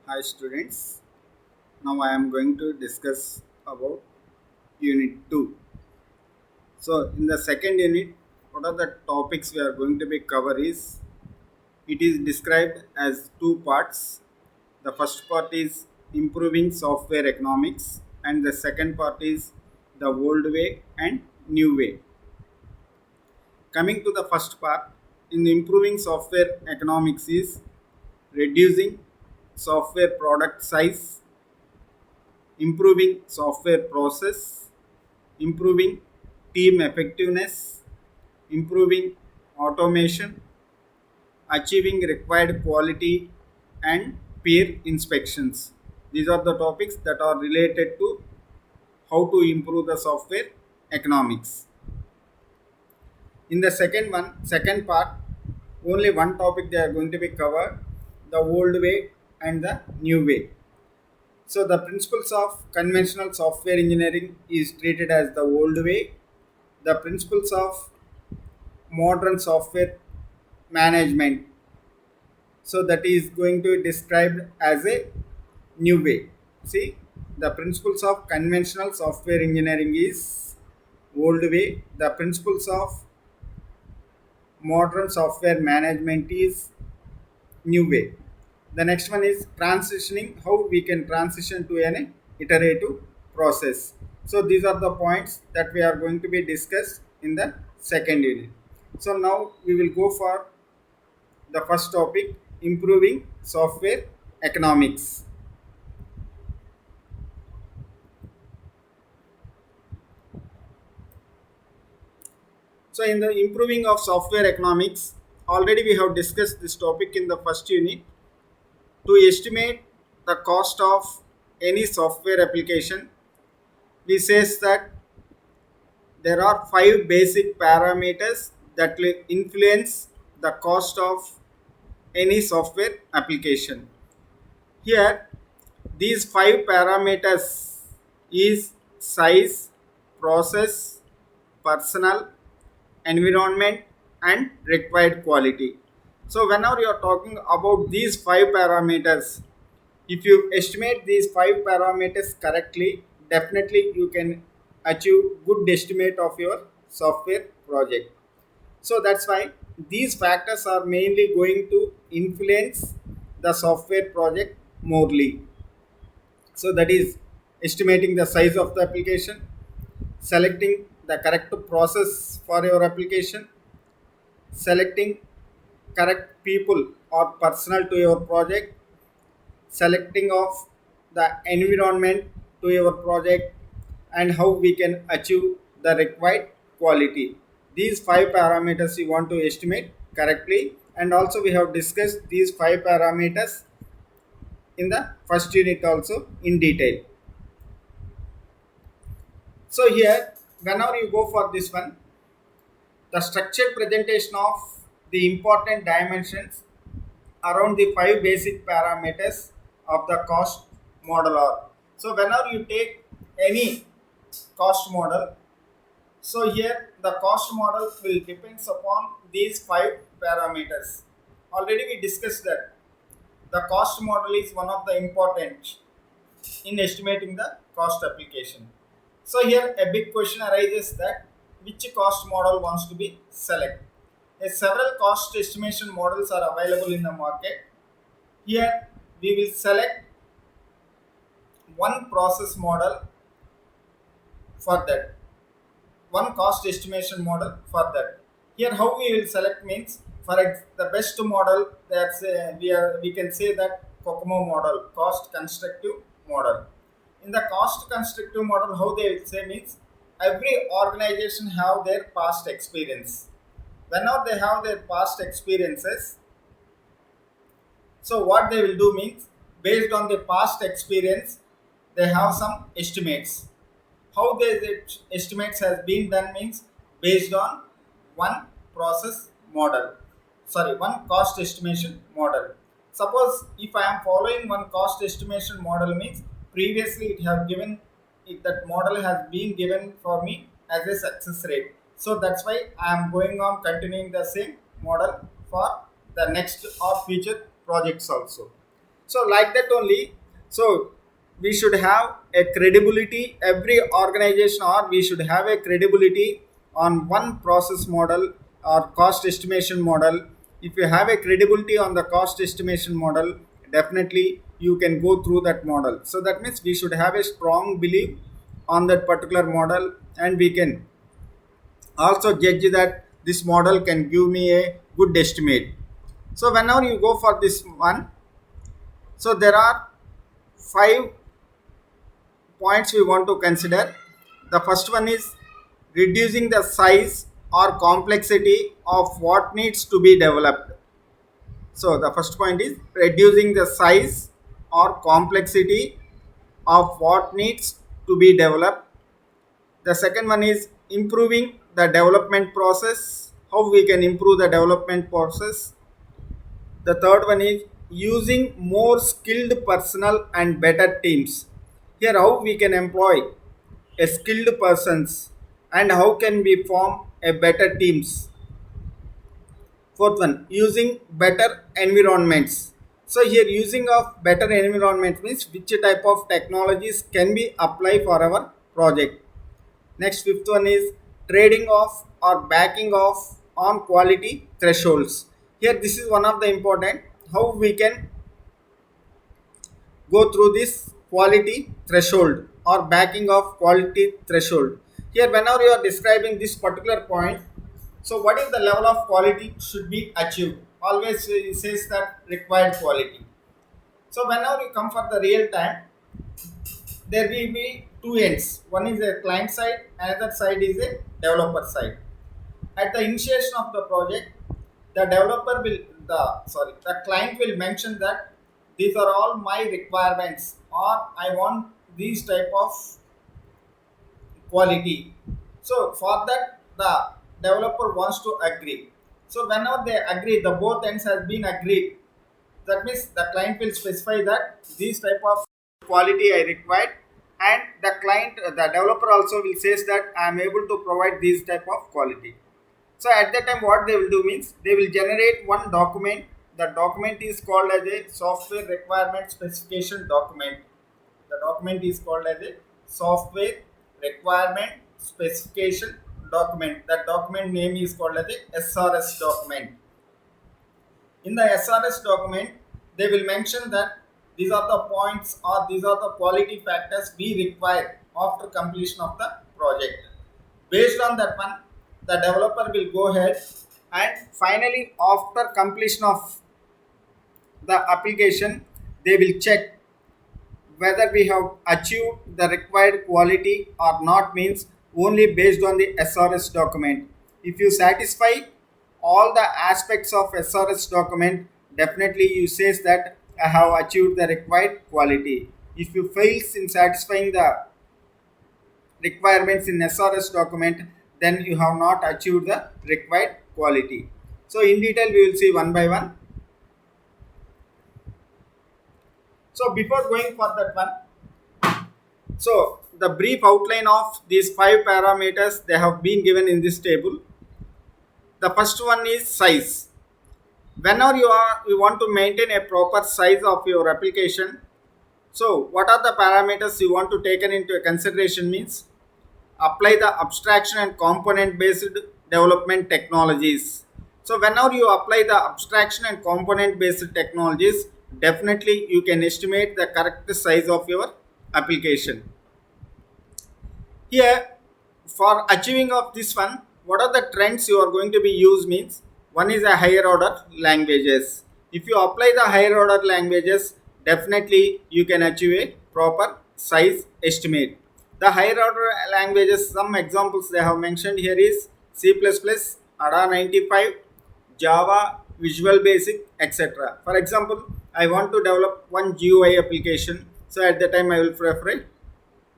Hi students. Now I am going to discuss about unit 2. So in the second unit, what are the topics we are going to be cover is it is described as two parts. The first part is improving software economics and the second part is the old way and new way. Coming to the first part, in improving software economics is reducing software product size, improving software process, improving team effectiveness, improving automation, achieving required quality, and peer inspections. These are the topics that are related to how to improve the software economics. In the second part, only one topic they are going to be covered, the old way and the new way. So the principles of conventional software engineering is treated as the old way. The principles of modern software management, so that is going to be described as a new way. See, the principles of conventional software engineering is old way. The principles of modern software management is new way. The next one is transitioning, how we can transition to an iterative process. So these are the points that we are going to be discussed in the second unit. So now we will go for the first topic, improving software economics. So in the improving of software economics, already we have discussed this topic in the first unit. To estimate the cost of any software application, we says that there are five basic parameters that will influence the cost of any software application. Here, these five parameters is size, process, personal, environment, and required quality. So whenever you are talking about these five parameters, if you estimate these five parameters correctly, definitely you can achieve good estimate of your software project. So that's why these factors are mainly going to influence the software project morely. So that is estimating the size of the application, selecting the correct process for your application, selecting correct people or personnel to your project, selecting of the environment to your project, and how we can achieve the required quality. These five parameters you want to estimate correctly, and also we have discussed these five parameters in the first unit also in detail. So here, whenever you go for this one, the structured presentation of the important dimensions around the five basic parameters of the cost model are. So whenever you take any cost model, so here the cost model will depends upon these five parameters. Already we discussed that the cost model is one of the important in estimating the cost application. So here a big question arises that which cost model wants to be select. Several cost estimation models are available in the market. Here we will select one process model for that, one cost estimation model for that. Here how we will select means the best model, that's we can say that COCOMO model, cost constructive model. In the cost constructive model, how they will say means every organization have their past experience. Whenever they have their past experiences, so what they will do means based on the past experience, they have some estimates. How the estimates has been done means based on one process model. Sorry, one cost estimation model. Suppose if I am following one cost estimation model means previously it have given it, that model has been given for me as a success rate. So that's why I am going on continuing the same model for the next or future projects also. So like that only. So we should have a credibility. Every organization, or we should have a credibility on one process model or cost estimation model. If you have a credibility on the cost estimation model, definitely you can go through that model. So that means we should have a strong belief on that particular model, and we can also judge that this model can give me a good estimate. So whenever you go for this one, so there are 5 points we want to consider. The first one is reducing the size or complexity of what needs to be developed. So the first point is reducing the size or complexity of what needs to be developed. The second one is improving the development process, how we can improve the development process. The third one is using more skilled personnel and better teams. Here, how we can employ a skilled persons and how can we form a better teams. Fourth one, using better environments. So here, using of better environment means which type of technologies can be applied for our project. Next, fifth one is trading off or backing off on quality thresholds. Here, this is one of the important, how we can go through this quality threshold or backing of quality threshold. Here, whenever you are describing this particular point, so what is the level of quality should be achieved? Always it says that required quality. So whenever you come for the real time, there will be two ends. One is a client side, another side is a developer side. At the initiation of the project, the client will mention that these are all my requirements, or I want these type of quality. So for that, the developer wants to agree. So whenever they agree, the both ends has been agreed. That means the client will specify that these type of quality I required, and the developer also will says that I am able to provide these type of quality. So at that time, what they will do means they will generate one document. The document is called as a software requirement specification document. The document is called as a software requirement specification document. That document name is called as a SRS document. In the SRS document, they will mention that these are the points or these are the quality factors we require after completion of the project. Based on that one, the developer will go ahead, and finally after completion of the application, they will check whether we have achieved the required quality or not, means only based on the SRS document. If you satisfy all the aspects of SRS document, definitely you says that I have achieved the required quality. If you fails in satisfying the requirements in SRS document, then you have not achieved the required quality. So in detail we will see one by one. So before going for that one, so the brief outline of these 5 parameters they have been given in this table. The first one is size. Whenever you want to maintain a proper size of your application, so what are the parameters you want to take into consideration means apply the abstraction and component based development technologies. So whenever you apply the abstraction and component based technologies, definitely you can estimate the correct size of your application. Here, for achieving of this one, what are the trends you are going to be used means one is a higher order languages. If you apply the higher order languages, definitely you can achieve a proper size estimate. The higher order languages, some examples they have mentioned here is C++, ADA 95, Java, Visual Basic, etc. For example, I want to develop one GUI application, so at the time I will prefer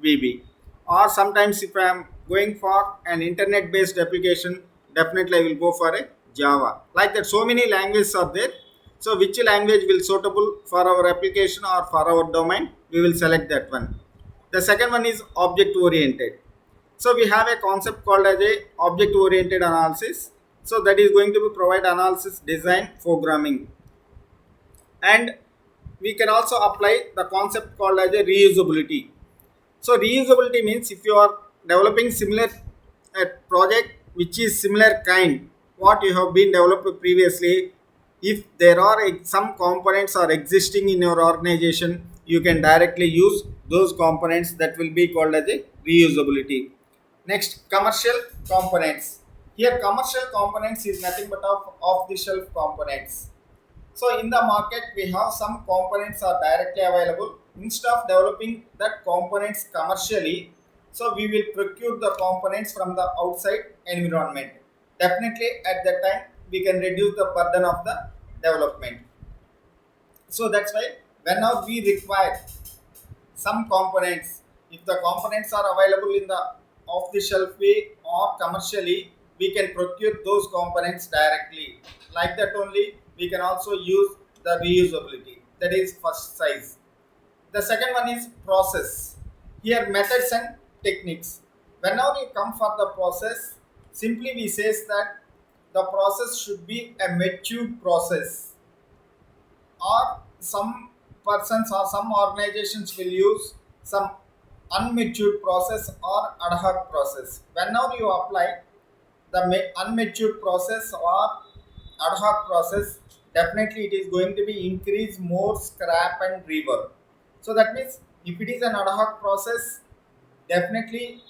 VB. Or sometimes if I am going for an internet based application, definitely I will go for a Java. Like that, so many languages are there. So which language will suitable for our application or for our domain, we will select that one. The second one is object oriented. So we have a concept called as a object oriented analysis. So that is going to be provide analysis, design, programming. And we can also apply the concept called as a reusability. So reusability means if you are developing similar project which is similar kind what you have been developed previously, if there are some components are existing in your organization, you can directly use those components. That will be called as a reusability. Next, commercial components. Here, commercial components is nothing but of off-the-shelf components. So in the market, we have some components are directly available. Instead of developing that components commercially, so we will procure the components from the outside environment. Definitely, at that time, we can reduce the burden of the development. So that's why whenever we require some components, if the components are available in the off the shelf way or commercially, we can procure those components directly. Like that only we can also use the reusability, that is first size. The second one is process. Here methods and techniques. Whenever you come for the process, simply we says that the process should be a matured process, or some persons or some organizations will use some unmatured process or ad hoc process. Whenever you apply the unmatured process or ad hoc process, definitely it is going to be increase more scrap and rework. So that means if it is an ad hoc process, definitely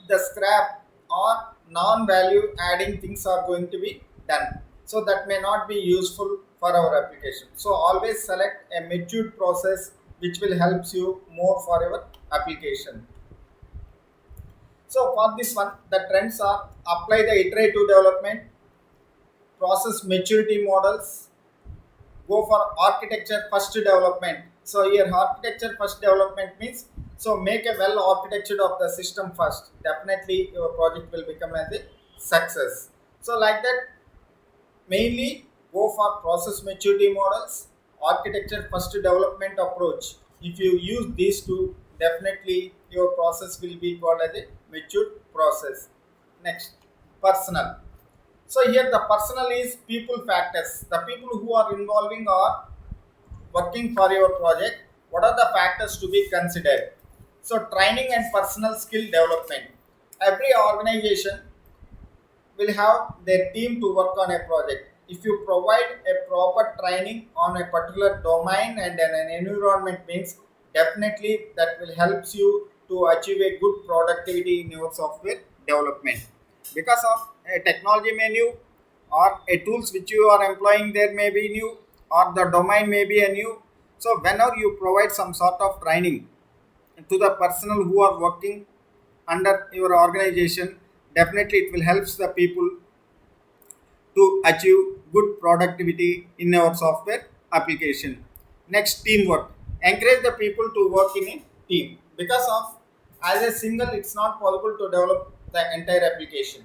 the scrap or non-value adding things are going to be done. So that may not be useful for our application. So always select a matured process which will helps you more for your application. So for this one, the trends are apply the iterative development, process maturity models, go for architecture first development. So here architecture first development means, so make a well architecture of the system first. Definitely your project will become as a success. So like that, mainly go for process maturity models, architecture first development approach. If you use these two, definitely your process will be called as a matured process. Next, personal. So here the personal is people factors. The people who are involving or working for your project, what are the factors to be considered? So training and personal skill development. Every organization will have their team to work on a project. If you provide a proper training on a particular domain and an environment means, definitely that will helps you to achieve a good productivity in your software development. Because of a technology may new, or a tools which you are employing there may be new, or the domain may be a new. So whenever you provide some sort of training to the personnel who are working under your organization, definitely it will helps the people to achieve good productivity in our software application. Next, teamwork. Encourage the people to work in a team, because of as a single it's not possible to develop the entire application.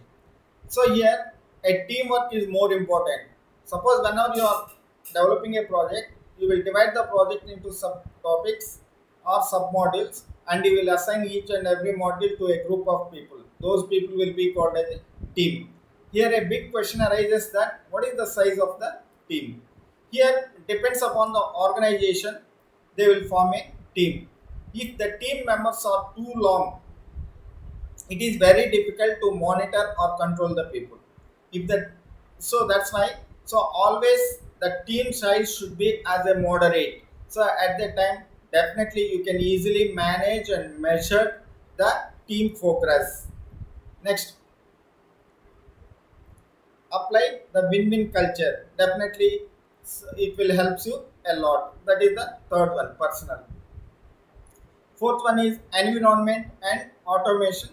So here a teamwork is more important. Suppose whenever you are developing a project, you will divide the project into subtopics or submodules, and you will assign each and every module to a group of people. Those people will be called as a team. Here a big question arises that what is the size of the team? Here depends upon the organization, they will form a team. If the team members are too long, it is very difficult to monitor or control the people. If the So that's why, so always the team size should be as a moderate. So at that time, definitely you can easily manage and measure the team progress. Next, apply the win-win culture. Definitely it will help you a lot. That is the third one, personal. Fourth one is environment and automation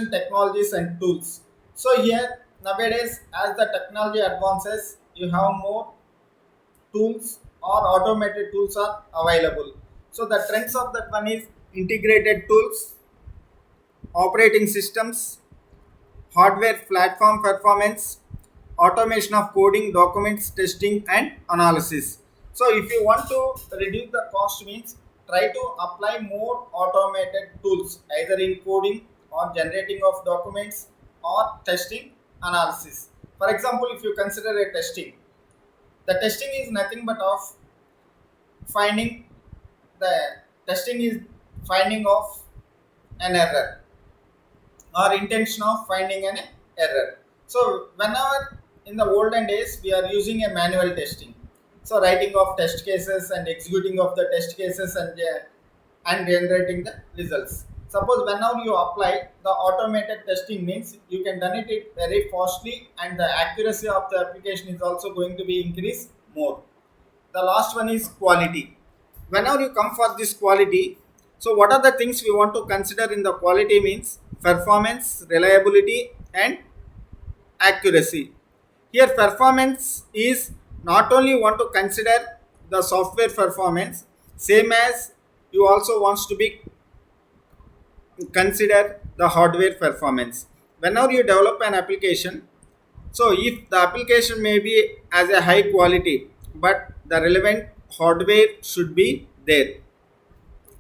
technologies and tools. So here nowadays, as the technology advances, you have more tools or automated tools are available. So the trends of that one is integrated tools, operating systems, hardware platform performance, automation of coding, documents, testing, and analysis. So if you want to reduce the cost means, try to apply more automated tools either in coding or generating of documents or testing analysis. For example, if you consider a testing, the testing is nothing but of finding the testing is finding of an error or intention of finding an error. So whenever in the olden days we are using a manual testing, so writing of test cases and executing of the test cases and generating the results. Suppose whenever you apply the automated testing means you can done it very fastly and the accuracy of the application is also going to be increased more. The last one is quality. Whenever you come for this quality, so what are the things we want to consider in the quality means performance, reliability and accuracy. Here performance is not only want to consider the software performance, same as you also wants to be consider the hardware performance. Whenever you develop an application, so if the application may be as a high quality, but the relevant hardware should be there.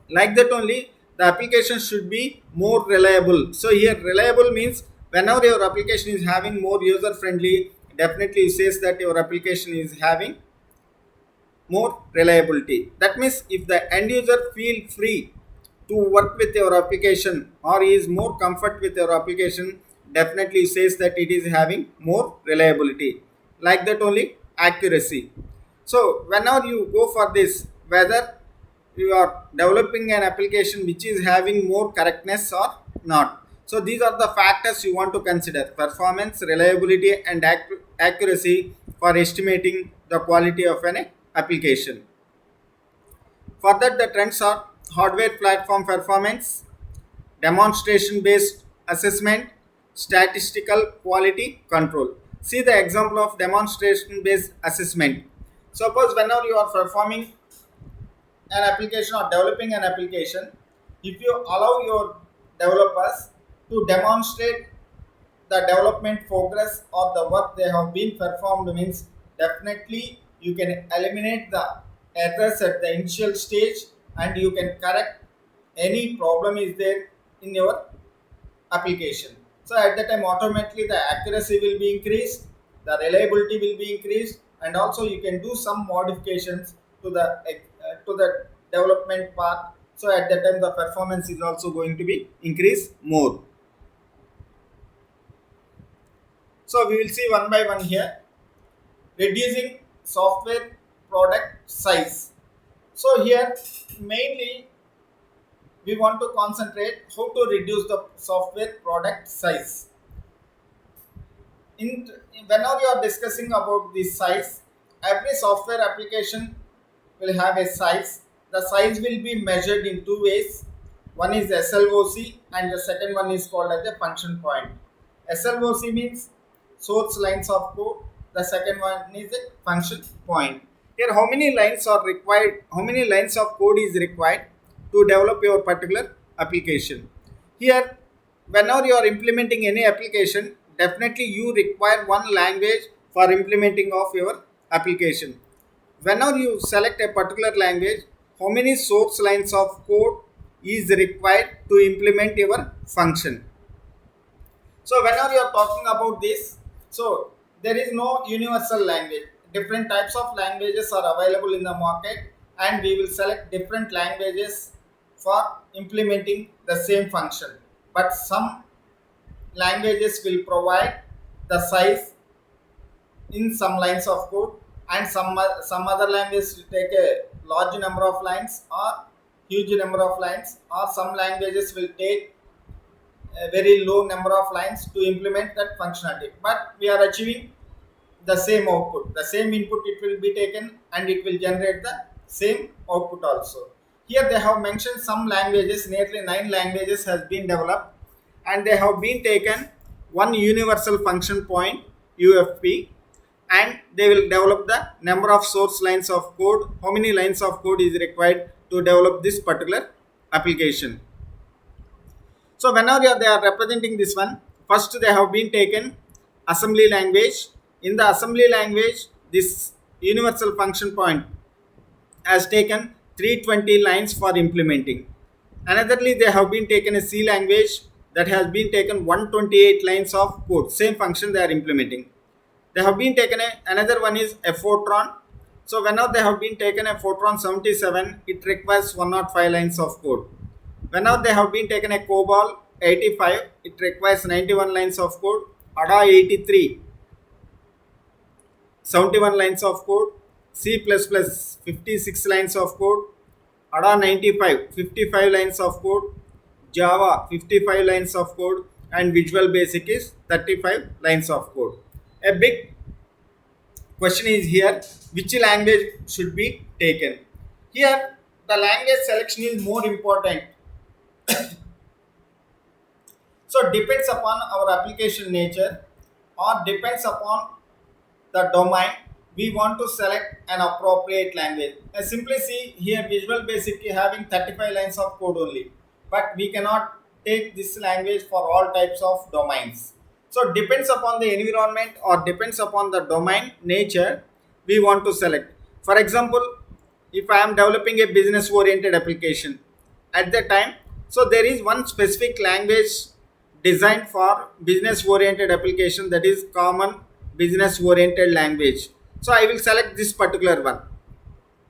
Like that only the application should be more reliable. So here reliable means whenever your application is having more user friendly, definitely it says that your application is having more reliability. That means if the end user feel free to work with your application or is more comfort with your application, definitely says that it is having more reliability. Like that only accuracy. So whenever you go for this, whether you are developing an application which is having more correctness or not. So these are the factors you want to consider: performance, reliability and accuracy for estimating the quality of an application. For that, the trends are hardware platform performance, demonstration based assessment, statistical quality control. See the example of demonstration based assessment. Suppose whenever you are performing an application or developing an application, if you allow your developers to demonstrate the development progress or the work they have been performed means definitely you can eliminate the errors at the initial stage and you can correct any problem is there in your application. So at that time automatically the accuracy will be increased, the reliability will be increased, and also you can do some modifications to the development part. So at that time the performance is also going to be increased more. So we will see one by one here. Reducing software product size. So here mainly we want to concentrate how to reduce the software product size. In whenever you are discussing about the size, every software application will have a size. The size will be measured in two ways. One is SLOC and the second one is called as a function point. SLOC means source lines of code. The second one is a function point. Here how many lines are required, how many lines of code is required to develop your particular application. Here whenever you are implementing any application, definitely you require one language for implementing of your application. Whenever you select a particular language, how many source lines of code is required to implement your function. So whenever you are talking about this, so there is no universal language. Different types of languages are available in the market and we will select different languages for implementing the same function. But some languages will provide the size in some lines of code and some other languages will take a large number of lines or huge number of lines, or some languages will take a very low number of lines to implement that functionality, but we are achieving the same output, the same input it will be taken and it will generate the same output also. Here they have mentioned some languages, nearly 9 languages has been developed and they have been taken one universal function point UFP, and they will develop the number of source lines of code, how many lines of code is required to develop this particular application. So whenever they are representing this one, first they have been taken assembly language. In the assembly language, this universal function point has taken 320 lines for implementing. Anotherly, they have been taken a C language that has been taken 128 lines of code. Same function they are implementing. They have been taken another one is a Fortran. So whenever they have been taken a Fortran 77, it requires 105 lines of code. Whenever they have been taken a COBOL 85, it requires 91 lines of code. ADA 83, 71 lines of code. C++, 56 lines of code. ADA 95, 55 lines of code. Java, 55 lines of code. And Visual Basic is 35 lines of code. A big question is here, which language should be taken? Here, the language selection is more important. So depends upon our application nature or depends upon the domain. We want to select an appropriate language. As simply see here, Visual Basic having 35 lines of code only, but we cannot take this language for all types of domains. So depends upon the environment or depends upon the domain nature we want to select. For example, if I am developing a business oriented application, at that time, so there is one specific language designed for business oriented application, that is common business oriented language. So I will select this particular one.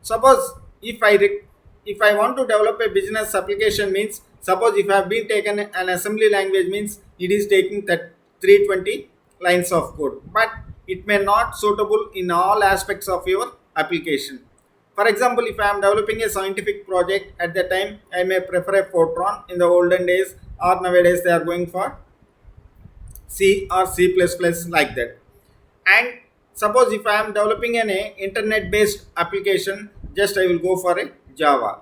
Suppose if I want to develop a business application, means suppose if I have been taken an assembly language, means it is taking that 320 lines of code, but it may not suitable in all aspects of your application. For example, if I am developing a scientific project, at that time I may prefer a Fortran in the olden days, or nowadays they are going for C or C++ like that. And suppose if I am developing an internet based application, just I will go for a Java.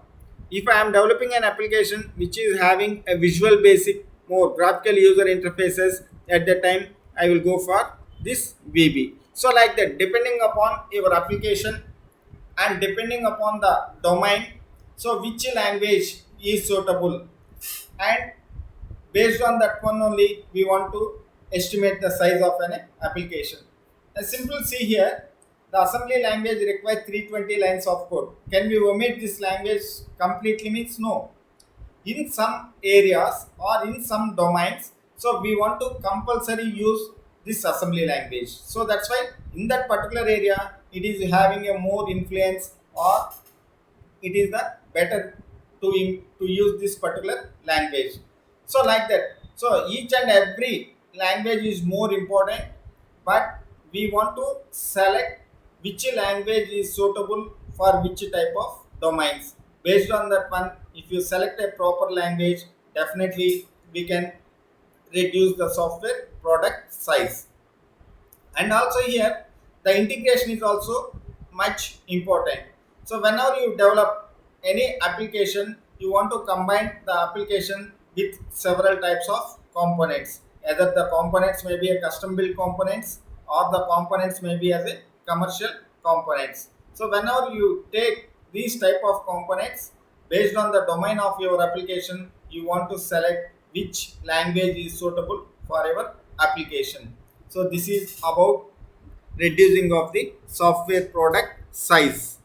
If I am developing an application which is having a Visual Basic, more graphical user interfaces, at that time I will go for this VB. So like that, depending upon your application and depending upon the domain, so which language is suitable, and based on that one only we want to estimate the size of an application. A simple see here, the assembly language requires 320 lines of code. Can we omit this language completely? Means no. In some areas or in some domains, so we want to compulsory use this assembly language. So that's why in that particular area it is having a more influence, or it is the better to use this particular language. So like that, so each and every language is more important, but we want to select which language is suitable for which type of domains. Based on that one, if you select a proper language, definitely we can reduce the software product size. And also here, the integration is also much important. So whenever you develop any application, you want to combine the application with several types of components. Either the components may be a custom built components, or the components may be as a commercial components. So whenever you take these type of components, based on the domain of your application, you want to select which language is suitable for your application. So this is about reducing of the software product size.